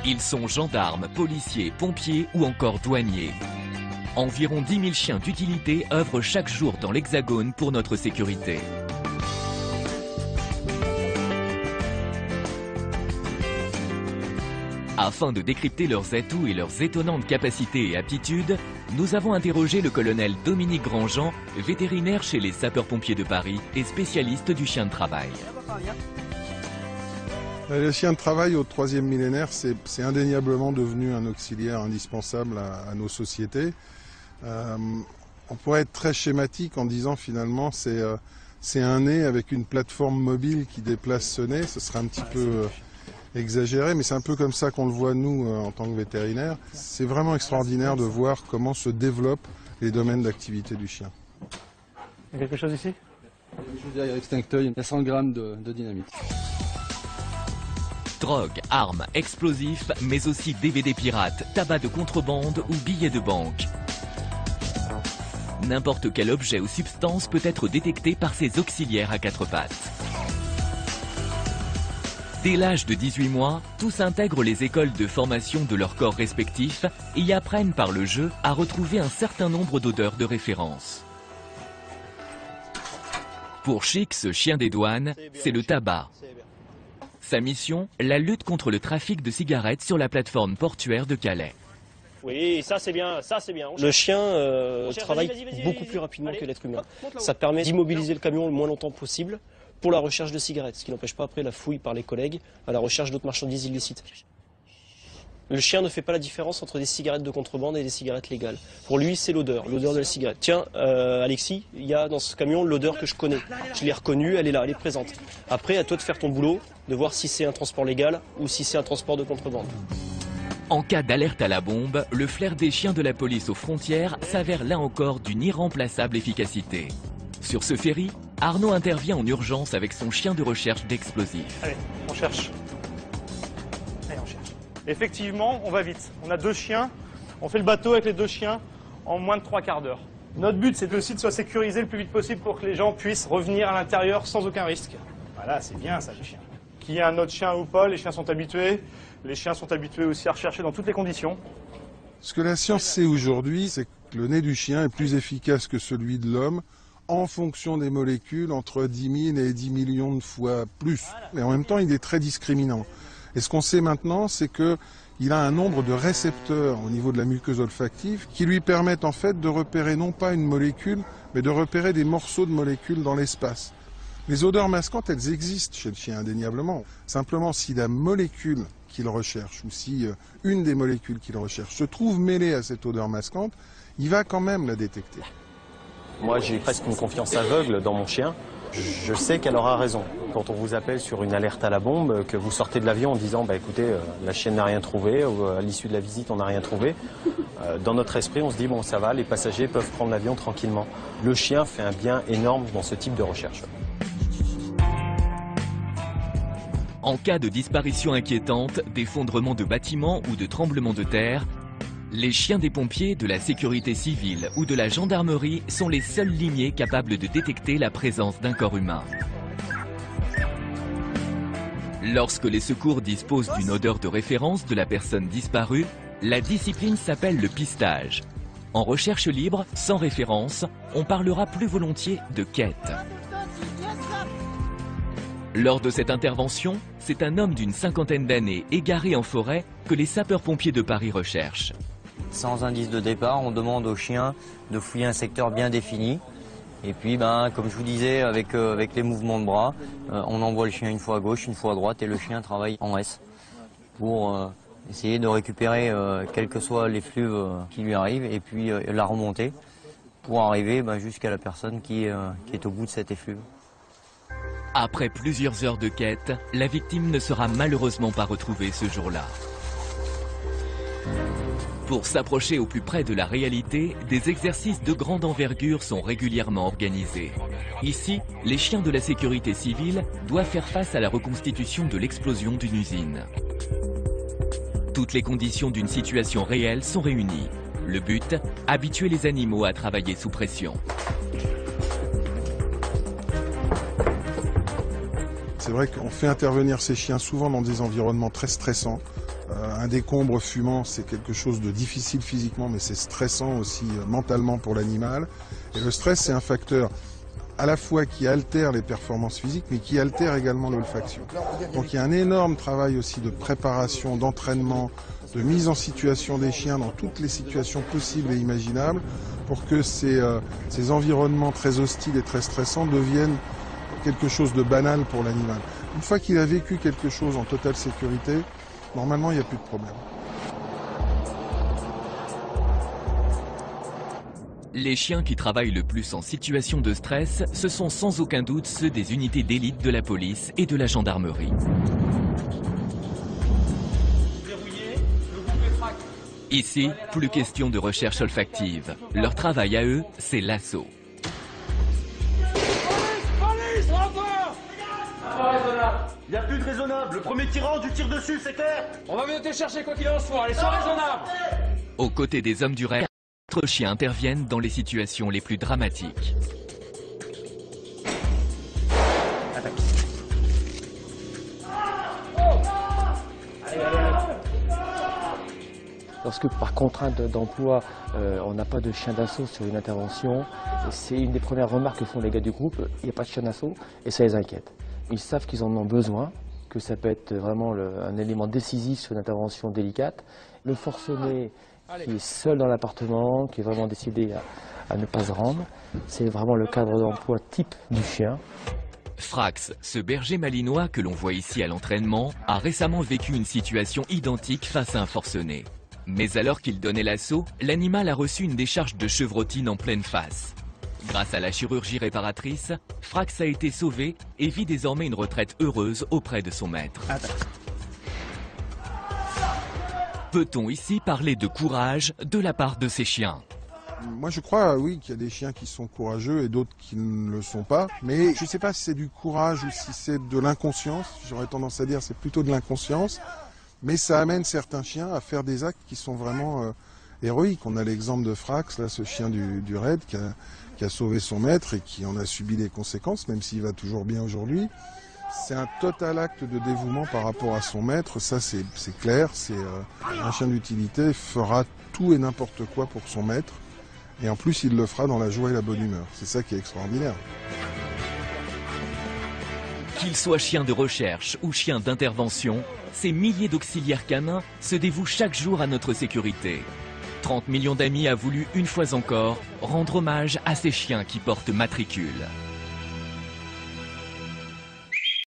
Ils sont gendarmes, policiers, pompiers ou encore douaniers. Environ 10 000 chiens d'utilité œuvrent chaque jour dans l'Hexagone pour notre sécurité. Afin de décrypter leurs atouts et leurs étonnantes capacités et aptitudes, nous avons interrogé le colonel Dominique Grandjean, vétérinaire chez les sapeurs-pompiers de Paris et spécialiste du chien de travail. Le chien de travail au 3e millénaire, c'est indéniablement devenu un auxiliaire indispensable à nos sociétés. On pourrait être très schématique en disant finalement c'est un nez avec une plateforme mobile qui déplace ce nez. Ce serait un petit peu exagéré, mais c'est un peu comme ça qu'on le voit nous en tant que vétérinaires. C'est vraiment extraordinaire de voir comment se développent les domaines d'activité du chien. Il y a quelque chose ici? Il y a extincteuil, il y a 100 grammes de dynamite. Drogue, armes, explosifs, mais aussi DVD pirates, tabac de contrebande ou billets de banque. N'importe quel objet ou substance peut être détecté par ces auxiliaires à 4 pattes. Dès l'âge de 18 mois, tous intègrent les écoles de formation de leur corps respectifs et y apprennent par le jeu à retrouver un certain nombre d'odeurs de référence. Pour Chic, ce chien des douanes, c'est le tabac. Sa mission, la lutte contre le trafic de cigarettes sur la plateforme portuaire de Calais. Oui, ça c'est bien, ça c'est bien. Le chien travaille beaucoup plus rapidement que l'être humain. Ça permet d'immobiliser le camion le moins longtemps possible pour la recherche de cigarettes, ce qui n'empêche pas après la fouille par les collègues à la recherche d'autres marchandises illicites. Le chien ne fait pas la différence entre des cigarettes de contrebande et des cigarettes légales. Pour lui, c'est l'odeur de la cigarette. Tiens, Alexis, il y a dans ce camion l'odeur que je connais. Je l'ai reconnue, elle est là, elle est présente. Après, à toi de faire ton boulot, de voir si c'est un transport légal ou si c'est un transport de contrebande. En cas d'alerte à la bombe, le flair des chiens de la police aux frontières s'avère là encore d'une irremplaçable efficacité. Sur ce ferry, Arnaud intervient en urgence avec son chien de recherche d'explosifs. Allez, on cherche. Allez, on cherche. Effectivement, on va vite. On a 2 chiens, on fait le bateau avec les 2 chiens en moins de 3 quarts d'heure. Notre but, c'est que le site soit sécurisé le plus vite possible pour que les gens puissent revenir à l'intérieur sans aucun risque. Voilà, c'est bien ça, les chiens. Qu'il y ait un autre chien ou pas, les chiens sont habitués. Les chiens sont habitués aussi à rechercher dans toutes les conditions. Ce que la science sait aujourd'hui, c'est que le nez du chien est plus efficace que celui de l'homme en fonction des molécules, entre 10 000 et 10 millions de fois plus. Mais en même temps, il est très discriminant. Et ce qu'on sait maintenant, c'est qu'il a un nombre de récepteurs au niveau de la muqueuse olfactive qui lui permettent en fait de repérer non pas une molécule, mais de repérer des morceaux de molécules dans l'espace. Les odeurs masquantes, elles existent chez le chien indéniablement. Simplement, si la molécule qu'il recherche, ou si une des molécules qu'il recherche se trouve mêlée à cette odeur masquante, il va quand même la détecter. Moi, j'ai presque une confiance aveugle dans mon chien. Je sais qu'elle aura raison. Quand on vous appelle sur une alerte à la bombe, que vous sortez de l'avion en disant bah, écoutez, la chienne n'a rien trouvé, ou à l'issue de la visite, on n'a rien trouvé, dans notre esprit, on se dit bon, ça va, les passagers peuvent prendre l'avion tranquillement. Le chien fait un bien énorme dans ce type de recherche. En cas de disparition inquiétante, d'effondrement de bâtiments ou de tremblement de terre, les chiens des pompiers, de la sécurité civile ou de la gendarmerie sont les seuls limiers capables de détecter la présence d'un corps humain. Lorsque les secours disposent d'une odeur de référence de la personne disparue, la discipline s'appelle le pistage. En recherche libre, sans référence, on parlera plus volontiers de quête. Lors de cette intervention, c'est un homme d'une 50aine d'années égaré en forêt que les sapeurs-pompiers de Paris recherchent. Sans indice de départ, on demande au chien de fouiller un secteur bien défini. Et puis, comme je vous disais, avec les mouvements de bras, on envoie le chien une fois à gauche, une fois à droite, et le chien travaille en S pour essayer de récupérer quels que soient les flux qui lui arrivent, et puis la remonter pour arriver jusqu'à la personne qui est au bout de cet effluve. Après plusieurs heures de quête, la victime ne sera malheureusement pas retrouvée ce jour-là. Pour s'approcher au plus près de la réalité, des exercices de grande envergure sont régulièrement organisés. Ici, les chiens de la sécurité civile doivent faire face à la reconstitution de l'explosion d'une usine. Toutes les conditions d'une situation réelle sont réunies. Le but, habituer les animaux à travailler sous pression. C'est vrai qu'on fait intervenir ces chiens souvent dans des environnements très stressants, Un décombre fumant, c'est quelque chose de difficile physiquement, mais c'est stressant aussi mentalement pour l'animal. Et le stress, c'est un facteur à la fois qui altère les performances physiques, mais qui altère également l'olfaction. Donc il y a un énorme travail aussi de préparation, d'entraînement, de mise en situation des chiens dans toutes les situations possibles et imaginables pour que ces environnements très hostiles et très stressants deviennent quelque chose de banal pour l'animal. Une fois qu'il a vécu quelque chose en totale sécurité, normalement il n'y a plus de problème. Les chiens qui travaillent le plus en situation de stress, ce sont sans aucun doute ceux des unités d'élite de la police et de la gendarmerie. Ici, plus question de recherche olfactive. Leur travail à eux, c'est l'assaut. Il n'y a plus de raisonnable. Le premier qui rentre, tu tires dessus, c'est clair? On va venir te chercher quoi qu'il en soit. Allez, sois raisonnable. Aux côtés des hommes du raid, 4 chiens interviennent dans les situations les plus dramatiques. Lorsque par contrainte d'emploi, on n'a pas de chien d'assaut sur une intervention, c'est une des premières remarques que font les gars du groupe, il n'y a pas de chien d'assaut et ça les inquiète. Ils savent qu'ils en ont besoin, que ça peut être vraiment un élément décisif sur une intervention délicate. Le forcené qui est seul dans l'appartement, qui est vraiment décidé à ne pas se rendre, c'est vraiment le cadre d'emploi type du chien. Frax, ce berger malinois que l'on voit ici à l'entraînement, a récemment vécu une situation identique face à un forcené. Mais alors qu'il donnait l'assaut, l'animal a reçu une décharge de chevrotine en pleine face. Grâce à la chirurgie réparatrice, Frax a été sauvé et vit désormais une retraite heureuse auprès de son maître. Peut-on ici parler de courage de la part de ces chiens? Moi je crois, oui, qu'il y a des chiens qui sont courageux et d'autres qui ne le sont pas. Mais je ne sais pas si c'est du courage ou si c'est de l'inconscience. J'aurais tendance à dire c'est plutôt de l'inconscience. Mais ça amène certains chiens à faire des actes qui sont vraiment héroïques. On a l'exemple de Frax, là, ce chien du raid qui a sauvé son maître et qui en a subi les conséquences, même s'il va toujours bien aujourd'hui. C'est un total acte de dévouement par rapport à son maître, ça c'est clair. Un chien d'utilité fera tout et n'importe quoi pour son maître. Et en plus, il le fera dans la joie et la bonne humeur. C'est ça qui est extraordinaire. Qu'ils soient chiens de recherche ou chiens d'intervention, ces milliers d'auxiliaires canins se dévouent chaque jour à notre sécurité. 30 millions d'amis a voulu une fois encore rendre hommage à ces chiens qui portent matricule.